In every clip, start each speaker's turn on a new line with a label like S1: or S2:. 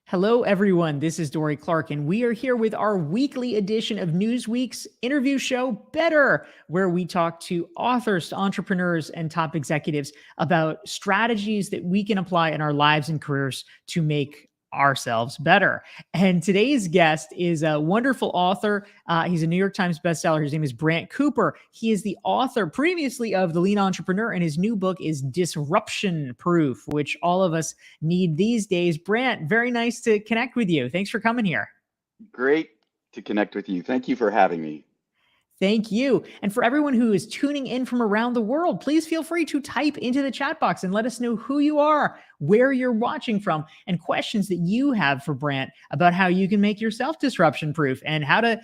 S1: Hello, everyone. This is Dorie Clark, and we are here with our weekly edition of Newsweek's interview show, Better, where we talk to authors, to entrepreneurs, and top executives about strategies that we can apply in our lives and careers to make ourselves better. And today's guest is a wonderful author. He's a New York Times bestseller. His name is Brant Cooper. He is the author previously of The Lean Entrepreneur, and his new book is Disruption Proof, which all of us need these days. Brant, very nice to connect with you. Thanks for coming here.
S2: Great to connect with you. Thank you for having me.
S1: Thank you. And for everyone who is tuning in from around the world, please feel free to type into the chat box and let us know who you are, where you're watching from, and questions that you have for Brant about how you can make yourself disruption proof and how to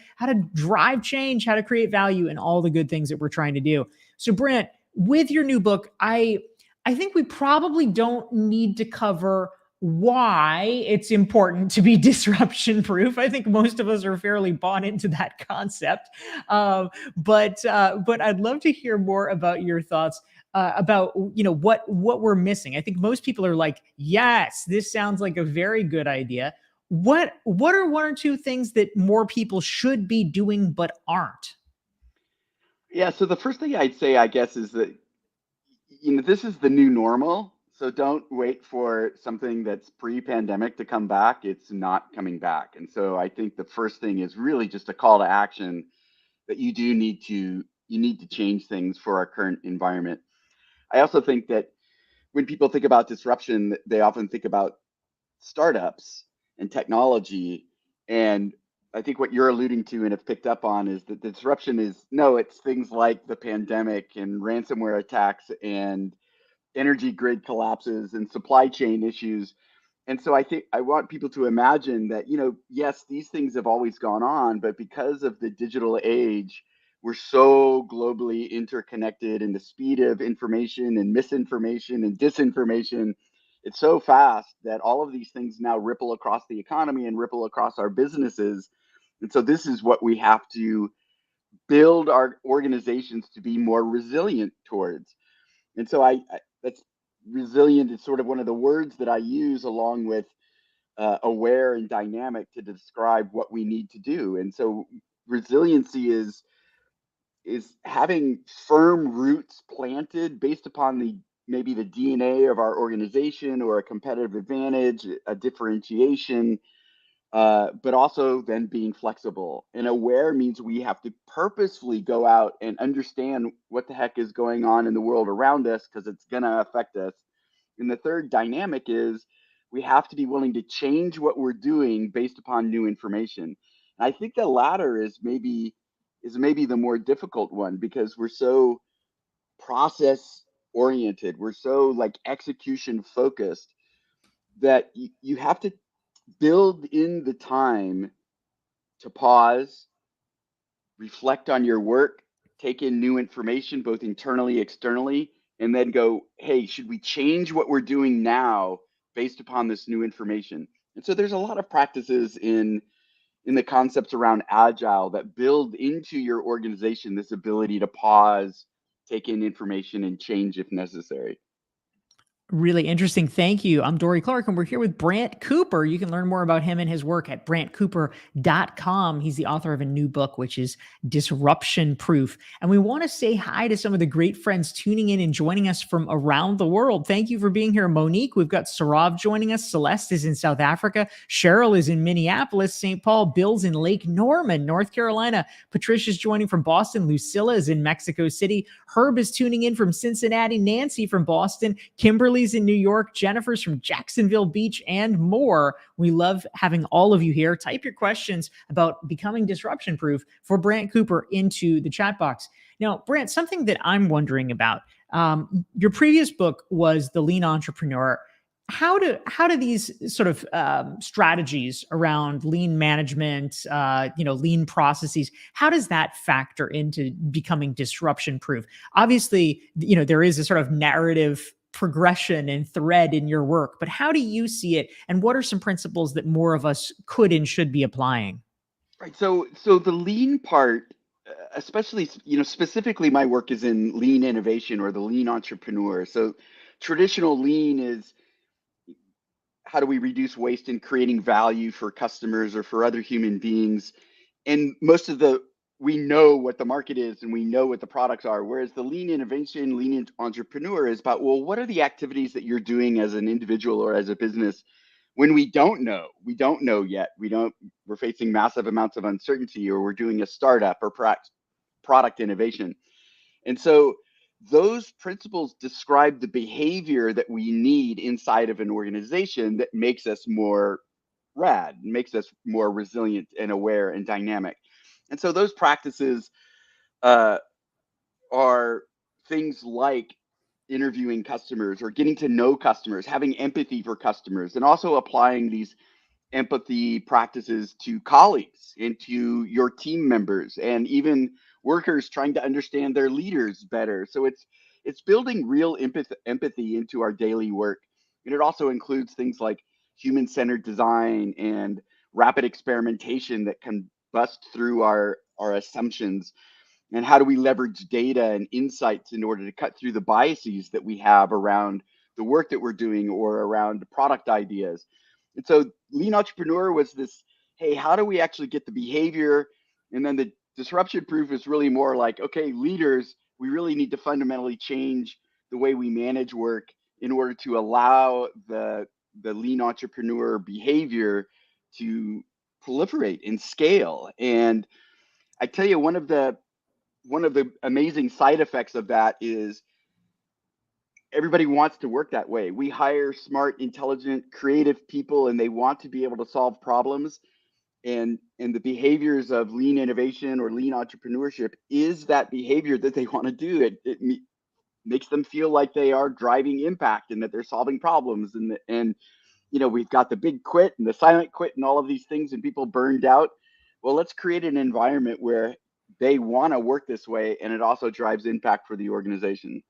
S1: drive change, how to create value, and all the good things that we're trying to do. So Brant, with your new book, I think we probably don't need to cover why it's important to be disruption proof. I think most of us are fairly bought into that concept. But I'd love to hear more about your thoughts about what we're missing. I think most people are like, yes, this sounds like a very good idea. What are one or two things that more people should be doing but aren't?
S2: Yeah, so the first thing I'd say, I guess, is that this is the new normal. So don't wait for something that's pre-pandemic to come back. It's not coming back. And so I think the first thing is really just a call to action that you need to change things for our current environment. I also think that when people think about disruption, they often think about startups and technology. And I think what you're alluding to and have picked up on is that the disruption is no, it's things like the pandemic and ransomware attacks and energy grid collapses and supply chain issues. And so I think I want people to imagine that, yes, these things have always gone on, but because of the digital age, we're so globally interconnected, and the speed of information and misinformation and disinformation, it's so fast that all of these things now ripple across the economy and ripple across our businesses. And so this is what we have to build our organizations to be more resilient towards. And so that's resilient is sort of one of the words that I use along with aware and dynamic to describe what we need to do. And so resiliency is having firm roots planted based upon the maybe the DNA of our organization or a competitive advantage, a differentiation, but also then being flexible. And aware means we have to purposefully go out and understand what the heck is going on in the world around us because it's going to affect us. And the third dynamic is we have to be willing to change what we're doing based upon new information. And I think the latter is maybe the more difficult one because we're so process oriented, we're so like execution focused that you have to build in the time to pause, reflect on your work, take in new information, both internally, externally, and then go, hey, should we change what we're doing now based upon this new information? And so there's a lot of practices in the concepts around agile that build into your organization this ability to pause, take in information, and change if necessary.
S1: Really interesting. Thank you. I'm Dorie Clark, and we're here with Brant Cooper. You can learn more about him and his work at brantcooper.com. He's the author of a new book, which is Disruption Proof. And we want to say hi to some of the great friends tuning in and joining us from around the world. Thank you for being here, Monique. We've got Sarav joining us. Celeste is in South Africa. Cheryl is in Minneapolis, St. Paul. Bill's in Lake Norman, North Carolina. Patricia's joining from Boston. Lucilla is in Mexico City. Herb is tuning in from Cincinnati. Nancy from Boston. Kimberly's in New York, Jennifer's from Jacksonville Beach, and more. We love having all of you here. Type your questions about becoming disruption proof for Brant Cooper into the chat box. Now, Brant, something that I'm wondering about, your previous book was The Lean Entrepreneur. How do these sort of strategies around lean management, lean processes, how does that factor into becoming disruption proof? Obviously, there is a sort of narrative progression and thread in your work, but how do you see it? And what are some principles that more of us could and should be applying?
S2: Right. So the lean part, especially, specifically my work is in lean innovation or the lean entrepreneur. So traditional lean is how do we reduce waste in creating value for customers or for other human beings? And most of the we know what the market is and we know what the products are. Whereas the lean innovation, lean entrepreneur is about, well, what are the activities that you're doing as an individual or as a business when we don't know? We don't know yet. We're facing massive amounts of uncertainty, or we're doing a startup or product innovation. And so those principles describe the behavior that we need inside of an organization that makes us more rad, makes us more resilient and aware and dynamic. And so those practices uh, are things like interviewing customers or getting to know customers, having empathy for customers, and also applying these empathy practices to colleagues and to your team members and even workers trying to understand their leaders better. So it's building real empathy into our daily work. And it also includes things like human-centered design and rapid experimentation that can bust through our assumptions, and how do we leverage data and insights in order to cut through the biases that we have around the work that we're doing or around product ideas. And so lean entrepreneur was this, hey, how do we actually get the behavior? And then the disruption proof is really more like, okay, leaders, we really need to fundamentally change the way we manage work in order to allow the lean entrepreneur behavior to proliferate and scale. And I tell you, one of the amazing side effects of that is everybody wants to work that way. We hire smart, intelligent, creative people, and they want to be able to solve problems. And the behaviors of lean innovation or lean entrepreneurship is that behavior that they want to do. It makes them feel like they are driving impact and that they're solving problems. And we've got the big quit and the silent quit and all of these things, and people burned out. Well, let's create an environment where they want to work this way, and it also drives impact for the organization.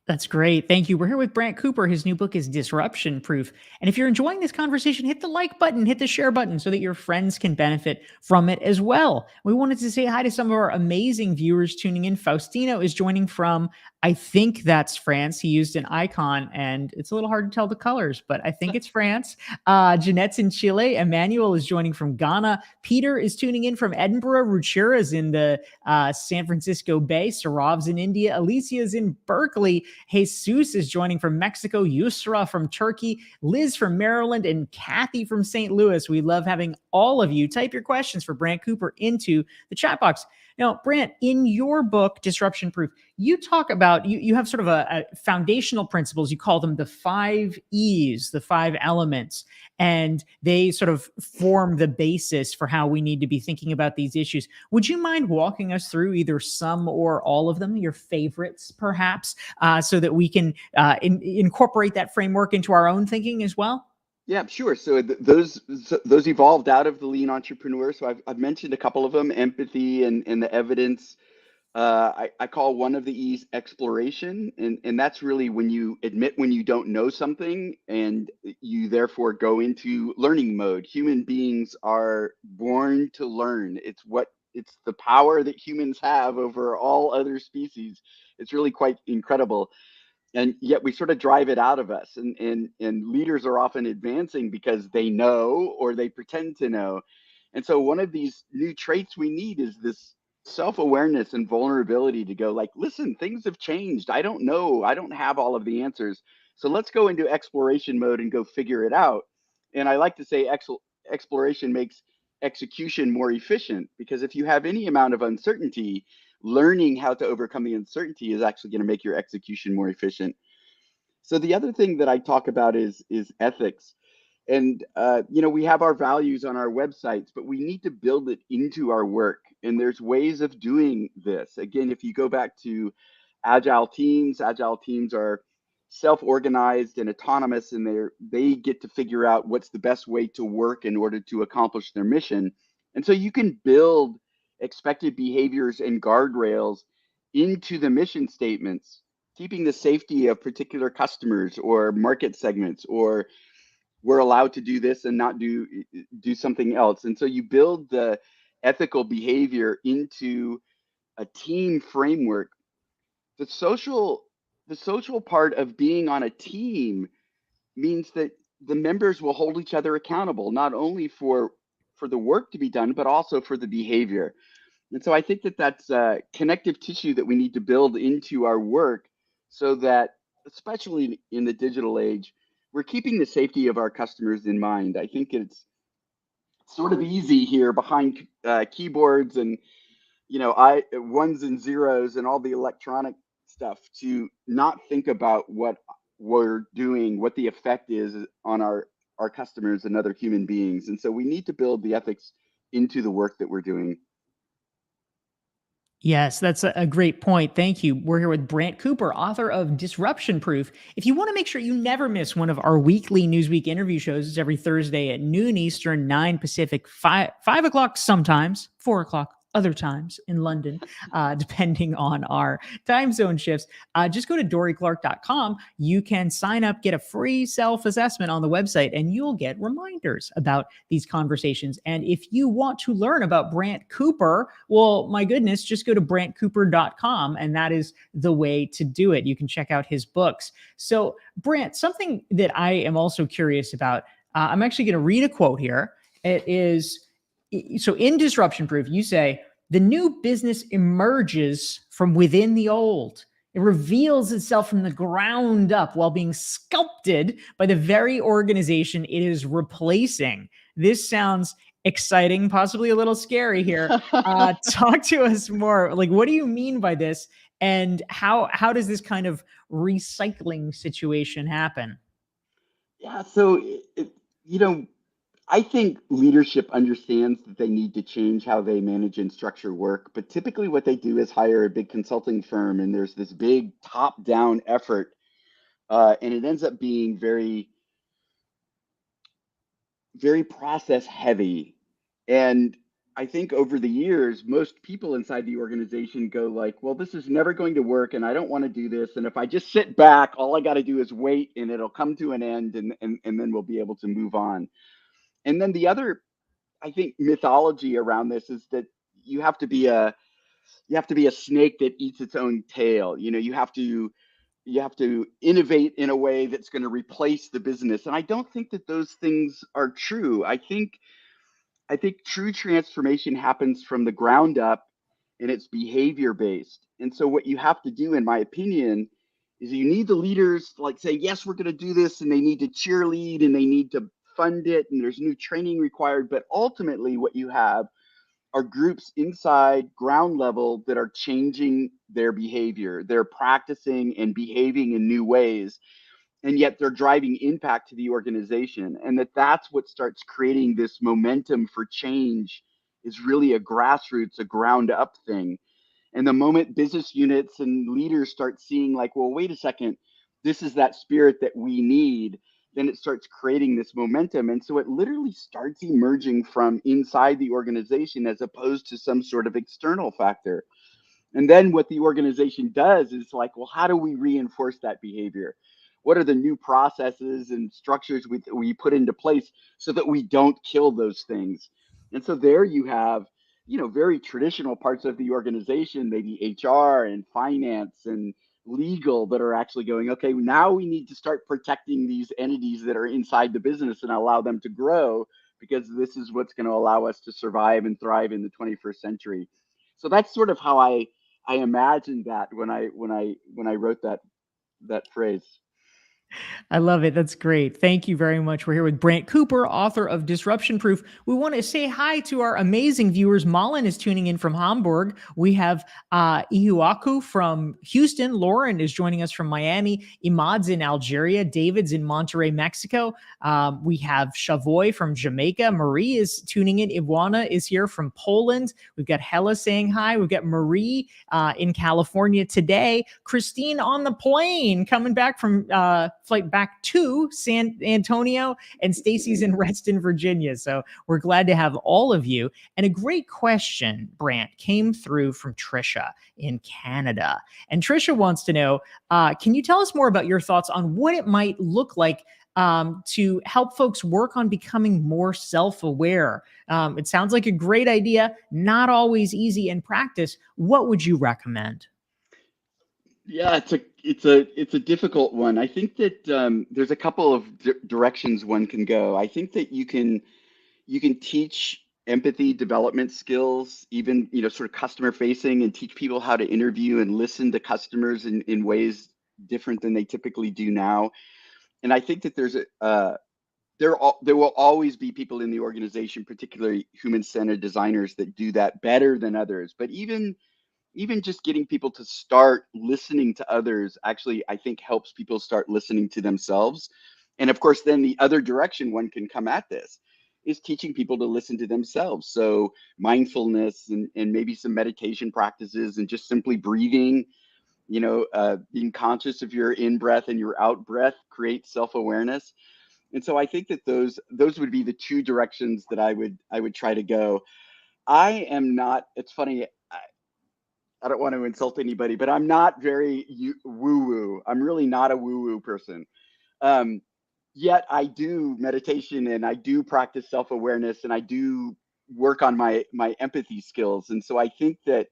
S1: That's great. Thank you. We're here with Brant Cooper. His new book is Disruption Proof. And if you're enjoying this conversation, hit the like button, hit the share button so that your friends can benefit from it as well. We wanted to say hi to some of our amazing viewers tuning in. Faustino is joining from, I think that's France. He used an icon and it's a little hard to tell the colors, but I think it's France. Jeanette's in Chile. Emmanuel is joining from Ghana. Peter is tuning in from Edinburgh. Ruchira is in the San Francisco Bay. Sarav's in India. Alicia is in Berkeley. Jesus is joining from Mexico, Yusra from Turkey, Liz from Maryland, and Kathy from St. Louis. We love having all of you type your questions for Brant Cooper into the chat box. Now, Brant, in your book, Disruption Proof, you talk about, you have sort of a foundational principles. You call them the 5 E's, the 5 elements, and they sort of form the basis for how we need to be thinking about these issues. Would you mind walking us through either some or all of them, your favorites perhaps, so that we can incorporate that framework into our own thinking as well?
S2: Yeah, sure. So those evolved out of the lean entrepreneur. So I've mentioned a couple of them: empathy and the evidence. I call one of the E's exploration, and that's really when you admit when you don't know something, and you therefore go into learning mode. Human beings are born to learn. It's the power that humans have over all other species. It's really quite incredible, and yet we sort of drive it out of us. And leaders are often advancing because they know or they pretend to know. And so one of these new traits we need is this self-awareness and vulnerability to go like, listen, things have changed. I don't know, I don't have all of the answers, so let's go into exploration mode and go figure it out. And I like to say exploration makes execution more efficient, because if you have any amount of uncertainty, learning how to overcome the uncertainty is actually going to make your execution more efficient. So the other thing that I talk about is ethics. And we have our values on our websites, but we need to build it into our work. And there's ways of doing this. Again, if you go back to agile teams are self-organized and autonomous, and they get to figure out what's the best way to work in order to accomplish their mission. And so you can build expected behaviors and guardrails into the mission statements, keeping the safety of particular customers or market segments, or we're allowed to do this and not do something else. And so you build the ethical behavior into a team framework. The social the social part of being on a team means that the members will hold each other accountable, not only for the work to be done, but also for the behavior. And so I think that that's connective tissue that we need to build into our work so that, especially in the digital age, we're keeping the safety of our customers in mind. I think it's sort of easy here behind keyboards and I ones and zeros and all the electronic stuff to not think about what we're doing, what the effect is on our customers and other human beings. And so we need to build the ethics into the work that we're doing.
S1: Yes, that's a great point. Thank you. We're here with Brant Cooper, author of Disruption Proof. If you want to make sure you never miss one of our weekly Newsweek interview shows, it's every Thursday at noon Eastern, 9 Pacific, 5 o'clock sometimes, 4 o'clock other times in London, depending on our time zone shifts. Just go to DorieClark.com. You can sign up, get a free self-assessment on the website, and you'll get reminders about these conversations. And if you want to learn about Brant Cooper, well, my goodness, just go to BrantCooper.com, and that is the way to do it. You can check out his books. So, Brant, something that I am also curious about, I'm actually going to read a quote here. It is, so in Disruption Proof, you say, the new business emerges from within the old. It reveals itself from the ground up while being sculpted by the very organization it is replacing. This sounds exciting, possibly a little scary here. Talk to us more. Like, what do you mean by this? And how does this kind of recycling situation happen?
S2: Yeah, so you know, I think leadership understands that they need to change how they manage and structure work, but typically what they do is hire a big consulting firm, and there's this big top-down effort, and it ends up being very, very process heavy. And I think over the years, most people inside the organization go like, well, this is never going to work, and I don't want to do this. And if I just sit back, all I got to do is wait, and it'll come to an end, and then we'll be able to move on. And then the other, I think, mythology around this is that you have to be a you have to be a snake that eats its own tail. You have to innovate in a way that's going to replace the business. And I don't think that those things are true. I think true transformation happens from the ground up, and it's behavior based. And so what you have to do, in my opinion, is you need the leaders like say, yes, we're going to do this, and they need to cheerlead and they need to fund it, and there's new training required. But ultimately, what you have are groups inside ground level that are changing their behavior. They're practicing and behaving in new ways, and yet they're driving impact to the organization. And that's what starts creating this momentum for change is really a grassroots, a ground up thing. And the moment business units and leaders start seeing, like, well, wait a second, this is that spirit that we need, then it starts creating this momentum. And so it literally starts emerging from inside the organization as opposed to some sort of external factor. And then what the organization does is like, well, how do we reinforce that behavior? What are the new processes and structures we put into place so that we don't kill those things? And so there you have, very traditional parts of the organization, maybe HR and finance and legal that are actually going, okay, now we need to start protecting these entities that are inside the business and allow them to grow because this is what's going to allow us to survive and thrive in the 21st century. So that's sort of how I imagined that when I wrote that phrase.
S1: I love it. That's great. Thank you very much. We're here with Brant Cooper, author of Disruption Proof. We want to say hi to our amazing viewers. Malin is tuning in from Hamburg. We have Ihuaku from Houston. Lauren is joining us from Miami. Imad's in Algeria. David's in Monterrey, Mexico. We have Shavoy from Jamaica. Marie is tuning in. Ivana is here from Poland. We've got Hella saying hi. We've got Marie in California today. Christine on the plane coming back from flight back to San Antonio, and Stacy's in Reston, Virginia. So we're glad to have all of you. And a great question, Brant, came through from Trisha in Canada. And Trisha wants to know, can you tell us more about your thoughts on what it might look like to help folks work on becoming more self-aware? It sounds like a great idea, not always easy in practice. What would you recommend?
S2: Yeah, it's a difficult one. I think that there's a couple of directions one can go. I think that you can teach empathy development skills, even sort of customer facing, and teach people how to interview and listen to customers in ways different than they typically do now. And I think that there will always be people in the organization, particularly human-centered designers, that do that better than others. But even just getting people to start listening to others actually, I think, helps people start listening to themselves. And of course, then the other direction one can come at this is teaching people to listen to themselves. So mindfulness and maybe some meditation practices and just simply breathing, being conscious of your in breath and your out breath creates self-awareness. And so I think that those would be the two directions that I would try to go. I am not, it's funny, I don't want to insult anybody, but I'm not very woo woo. I'm really not a woo woo person. Um, Yet I do meditation and I do practice self awareness and I do work on my empathy skills. And so I think that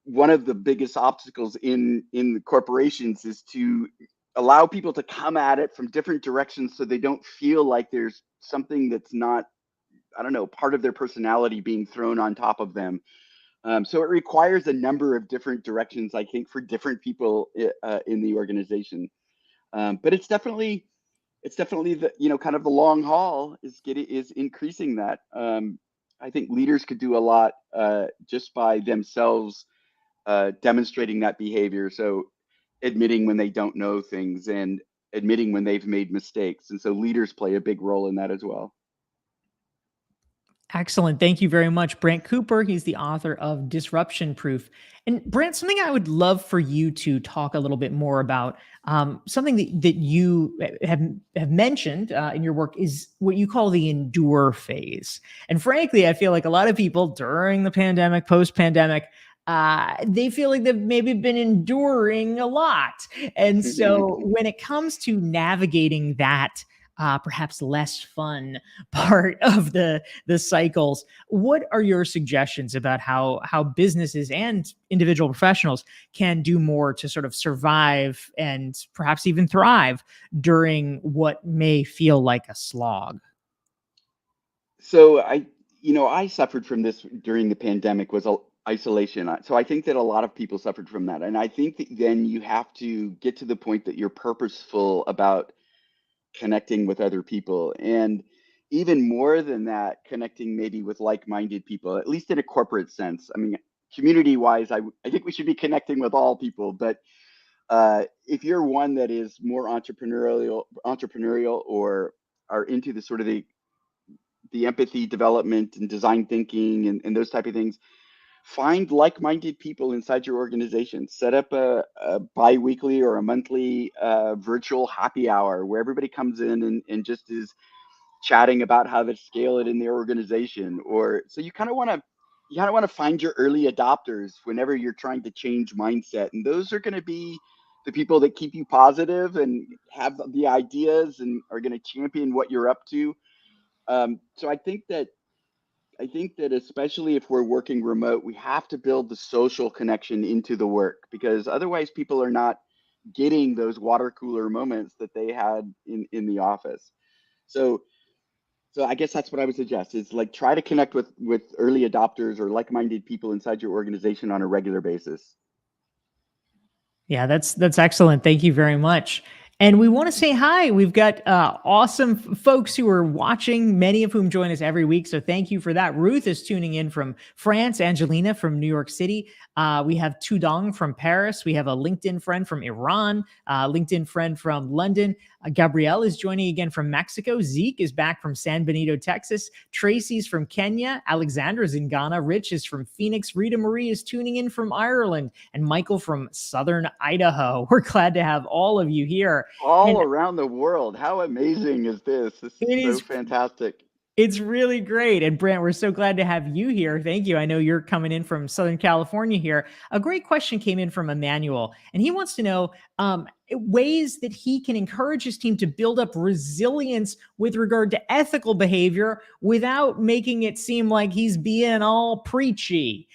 S2: one of the biggest obstacles in the corporations is to allow people to come at it from different directions so they don't feel like there's something that's not, I don't know, part of their personality being thrown on top of them. So it requires a number of different directions, I think, for different people in the organization. But it's definitely the kind of the long haul is increasing that. I think leaders could do a lot just by themselves demonstrating that behavior. So admitting when they don't know things and admitting when they've made mistakes. And so leaders play a big role in that as well.
S1: Excellent. Thank you very much, Brant Cooper. He's the author of Disruption Proof. And Brant, something I would love for you to talk a little bit more about, something that you have mentioned in your work is what you call the endure phase. And frankly, I feel like a lot of people during the pandemic, post pandemic, they feel like they've maybe been enduring a lot. And so when it comes to navigating that, perhaps less fun part of the cycles. What are your suggestions about how businesses and individual professionals can do more to sort of survive and perhaps even thrive during what may feel like a slog?
S2: So I suffered from this during the pandemic was isolation. So I think that a lot of people suffered from that. And I think that then you have to get to the point that you're purposeful about connecting with other people. And even more than that, connecting maybe with like-minded people, at least in a corporate sense. I mean, community-wise, I think we should be connecting with all people, but if you're one that is more entrepreneurial or are into the sort of the empathy development and design thinking and those type of things, find like-minded people inside your organization. Set up a bi-weekly or a monthly virtual happy hour where everybody comes in and just is chatting about how to scale it in their organization. Or so you kind of want to find your early adopters whenever you're trying to change mindset, and those are going to be the people that keep you positive and have the ideas and are going to champion what you're up to. So I think that especially if we're working remote, we have to build the social connection into the work because otherwise people are not getting those water cooler moments that they had in the office. So so I guess that's what I would suggest is like try to connect with early adopters or like-minded people inside your organization on a regular basis.
S1: Yeah, that's excellent. Thank you very much. And we want to say hi. We've got awesome folks who are watching, many of whom join us every week. So thank you for that. Ruth is tuning in from France, Angelina from New York City. We have Tudong from Paris. We have a LinkedIn friend from Iran, LinkedIn friend from London. Gabrielle is joining again from Mexico. Zeke is back from San Benito, Texas. Tracy's from Kenya. Alexandra's in Ghana. Rich is from Phoenix. Rita Marie is tuning in from Ireland. And Michael from Southern Idaho. We're glad to have all of you here.
S2: All
S1: And
S2: around the world. How amazing is this? This is
S1: it
S2: so
S1: is
S2: fantastic.
S1: It's really great. And Brant, we're so glad to have you here. Thank you. I know you're coming in from Southern California here. A great question came in from Emmanuel, and he wants to know ways that he can encourage his team to build up resilience with regard to ethical behavior without making it seem like he's being all preachy.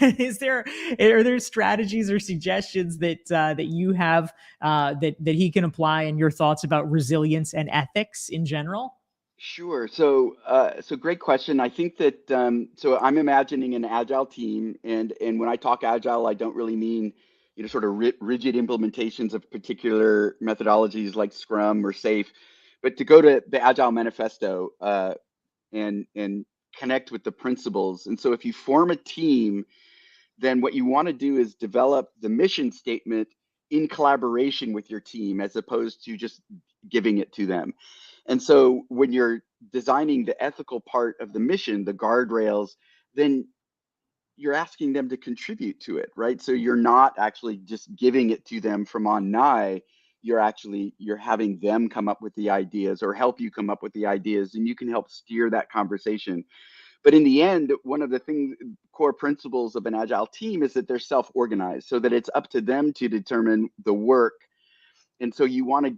S1: Are there strategies or suggestions that you have that he can apply, and your thoughts about resilience and ethics in general?
S2: Sure. So great question. I think that so I'm imagining an agile team, and when I talk agile, I don't really mean sort of rigid implementations of particular methodologies like Scrum or Safe, but to go to the Agile Manifesto and connect with the principles. And so if you form a team, then what you want to do is develop the mission statement in collaboration with your team as opposed to just giving it to them. And so when you're designing the ethical part of the mission, the guardrails, then you're asking them to contribute to it, right? So you're not actually just giving it to them from on high. You're having them come up with the ideas or help you come up with the ideas, and you can help steer that conversation. But in the end, one of the core principles of an agile team is that they're self-organized, so that it's up to them to determine the work. And so you want to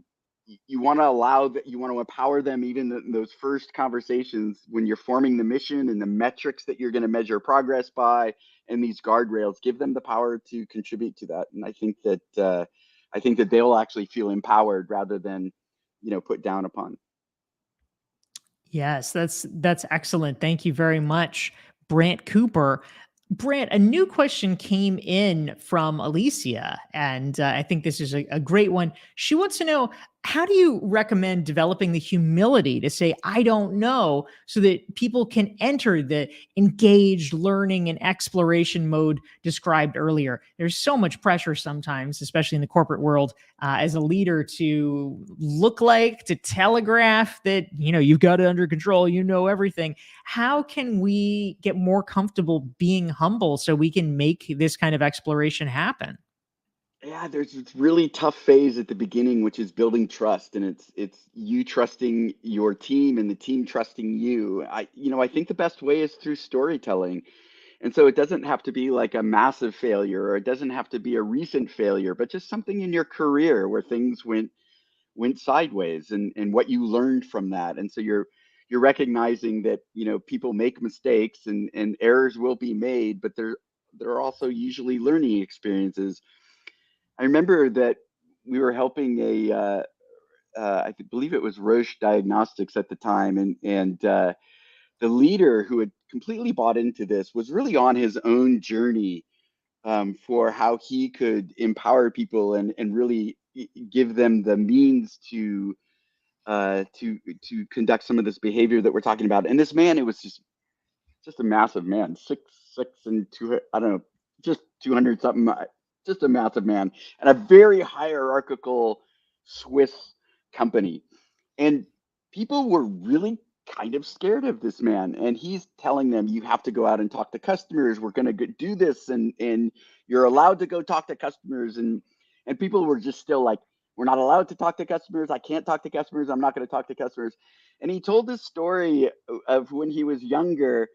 S2: empower them even in those first conversations when you're forming the mission and the metrics that you're going to measure progress by, and these guardrails. Give them the power to contribute to that, and I think that they'll actually feel empowered rather than put down upon.
S1: Yes, that's excellent. Thank you very much, Brant Cooper. Brant, a new question came in from Alicia, and I think this is a great one. She wants to know, how do you recommend developing the humility to say, I don't know, so that people can enter the engaged learning and exploration mode described earlier? There's so much pressure sometimes, especially in the corporate world, as a leader to look like, to telegraph that, you've got it under control, everything. How can we get more comfortable being humble so we can make this kind of exploration happen?
S2: Yeah, there's this really tough phase at the beginning, which is building trust, and it's you trusting your team and the team trusting you. I think the best way is through storytelling. And so it doesn't have to be like a massive failure, or it doesn't have to be a recent failure, but just something in your career where things went sideways, and what you learned from that. And so you're recognizing that people make mistakes, and errors will be made, but there are also usually learning experiences. I remember that we were helping I believe it was Roche Diagnostics at the time, and the leader who had completely bought into this was really on his own journey for how he could empower people and really give them the means to conduct some of this behavior that we're talking about. And this man, it was just a massive man, 6'6" and two, I don't know, just 200 something, just a massive man, and a very hierarchical Swiss company. And people were really kind of scared of this man. And he's telling them, you have to go out and talk to customers. We're going to do this, and you're allowed to go talk to customers. And people were just still like, we're not allowed to talk to customers. I can't talk to customers. I'm not going to talk to customers. And he told this story of when he was younger,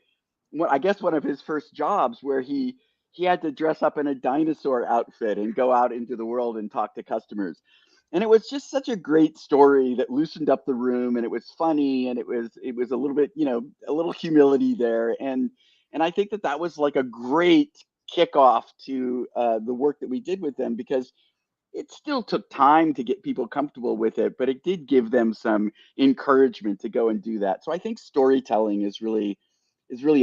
S2: I guess one of his first jobs, where he had to dress up in a dinosaur outfit and go out into the world and talk to customers. And it was just such a great story that loosened up the room, and it was funny, and it was a little bit, a little humility there. And I think that was like a great kickoff to the work that we did with them, because it still took time to get people comfortable with it, but it did give them some encouragement to go and do that. So I think storytelling is really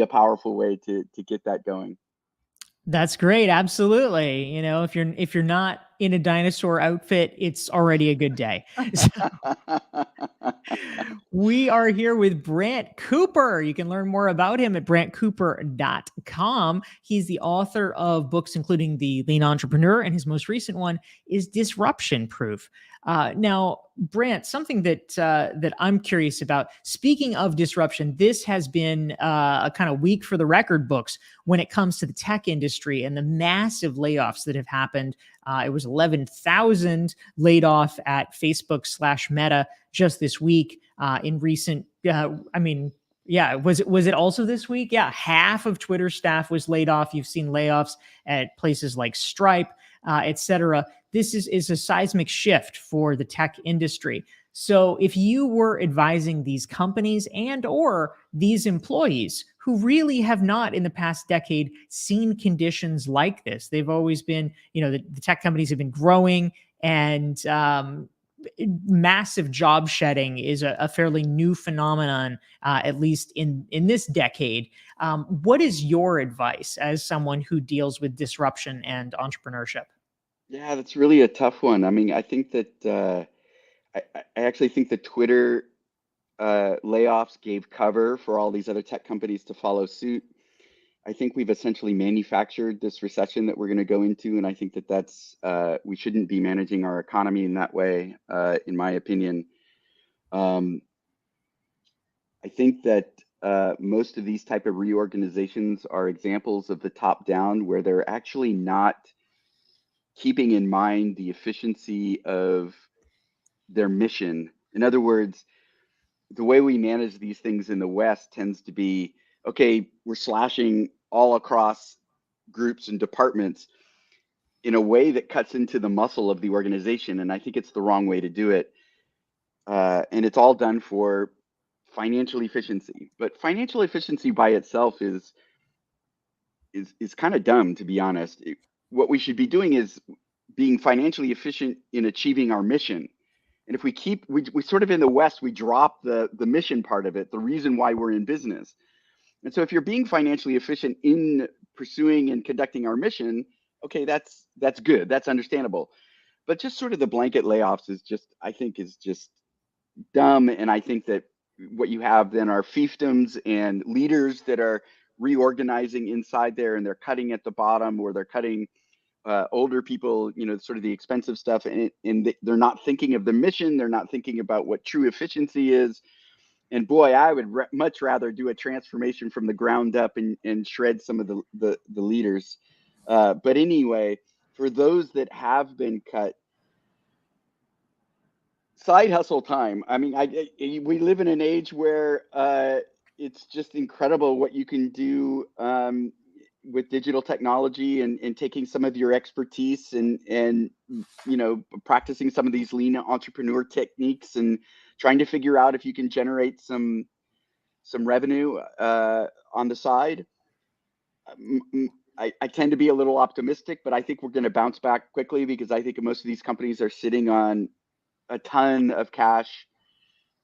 S2: a powerful way to get that going.
S1: That's great. Absolutely. If you're not in a dinosaur outfit, it's already a good day. We are here with Brant Cooper. You can learn more about him at brantcooper.com. He's the author of books including The Lean Entrepreneur, and his most recent one is Disruption Proof. Now, Brant, something that I'm curious about. Speaking of disruption, this has been a kind of week for the record books when it comes to the tech industry and the massive layoffs that have happened. It was 11,000 laid off at Facebook/Meta just this week. In recent, Yeah. Was it also this week? Yeah. Half of Twitter staff was laid off. You've seen layoffs at places like Stripe, et cetera. This is a seismic shift for the tech industry. So if you were advising these companies and or these employees who really have not in the past decade seen conditions like this, they've always been, the tech companies have been growing, and massive job shedding is a fairly new phenomenon, at least in this decade. What is your advice as someone who deals with disruption and entrepreneurship?
S2: Yeah, that's really a tough one. I mean, I think that I actually think the Twitter layoffs gave cover for all these other tech companies to follow suit. I think we've essentially manufactured this recession that we're going to go into, and I think that we shouldn't be managing our economy in that way, in my opinion. Um, I think that most of these type of reorganizations are examples of the top down, where they're actually not keeping in mind the efficiency of their mission. In other words, the way we manage these things in the West tends to be, okay, we're slashing all across groups and departments in a way that cuts into the muscle of the organization. And I think it's the wrong way to do it. And it's all done for financial efficiency. But financial efficiency by itself is kind of dumb, to be honest. What we should be doing is being financially efficient in achieving our mission. And if we sort of in the West, we drop the mission part of it, the reason why we're in business. And so if you're being financially efficient in pursuing and conducting our mission, okay, that's good. That's understandable. But just sort of the blanket layoffs I think is just dumb. And I think that what you have then are fiefdoms and leaders that are reorganizing inside there, and they're cutting at the bottom, or they're cutting older people, sort of the expensive stuff, and they're not thinking of the mission. They're not thinking about what true efficiency is. And boy, I would much rather do a transformation from the ground up and shred some of the leaders. But anyway, for those that have been cut, side hustle time. I mean, we live in an age where it's just incredible what you can do with digital technology, and taking some of your expertise and practicing some of these lean entrepreneur techniques, and trying to figure out if you can generate some revenue on the side. I tend to be a little optimistic, but I think we're going to bounce back quickly, because I think most of these companies are sitting on a ton of cash,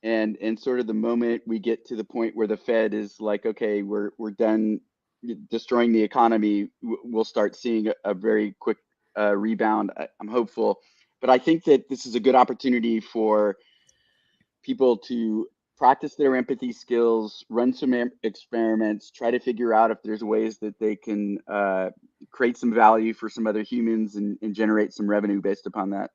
S2: and sort of the moment we get to the point where the Fed is like, okay, we're done destroying the economy, we'll start seeing a very quick rebound. I'm hopeful, but I think that this is a good opportunity for people to practice their empathy skills, run some experiments, try to figure out if there's ways that they can create some value for some other humans, and generate some revenue based upon that.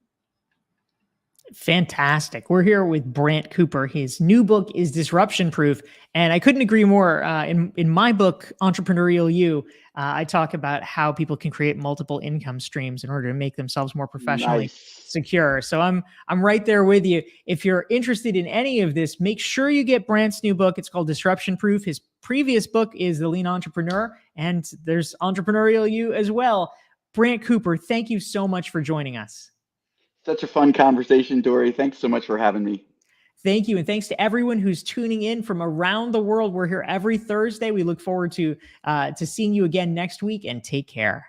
S1: Fantastic. We're here with Brant Cooper. His new book is Disruption Proof. And I couldn't agree more. In my book, Entrepreneurial You, I talk about how people can create multiple income streams in order to make themselves more professionally
S2: Nice.
S1: secure. So I'm right there with you. If you're interested in any of this, make sure you get Brant's new book. It's called Disruption Proof. His previous book is The Lean Entrepreneur, and there's Entrepreneurial You as well. Brant Cooper, thank you so much for joining us.
S2: Such a fun conversation, Dorie. Thanks so much for having me.
S1: Thank you. And thanks to everyone who's tuning in from around the world. We're here every Thursday. We look forward to seeing you again next week, and take care.